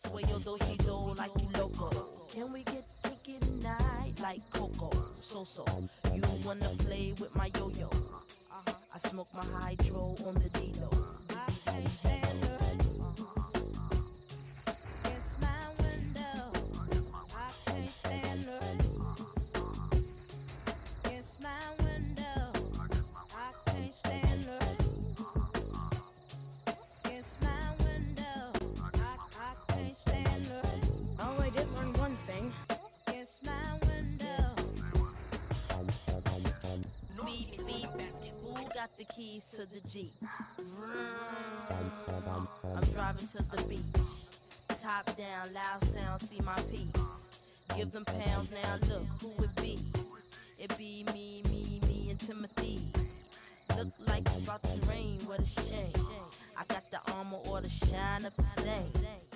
sway your do-si-do like you loco. Can we get kinky tonight like Coco? So, you wanna play with my yo-yo? I smoke my hydro on the D-Lo. I can't stand her. It's my window. I can't stand her. It's my window. I can't stand her. It's my window. I can't stand her. Oh, I did learn one thing. It's my window. Beep, beep, who got the keys to the Jeep? Vroom. I'm driving to the beach. Top down, loud sound, see my piece. Give them pounds, now look who it be. It be me and Timothy. Look like it's about to rain, what a shame. I got the armor or the shine up the same.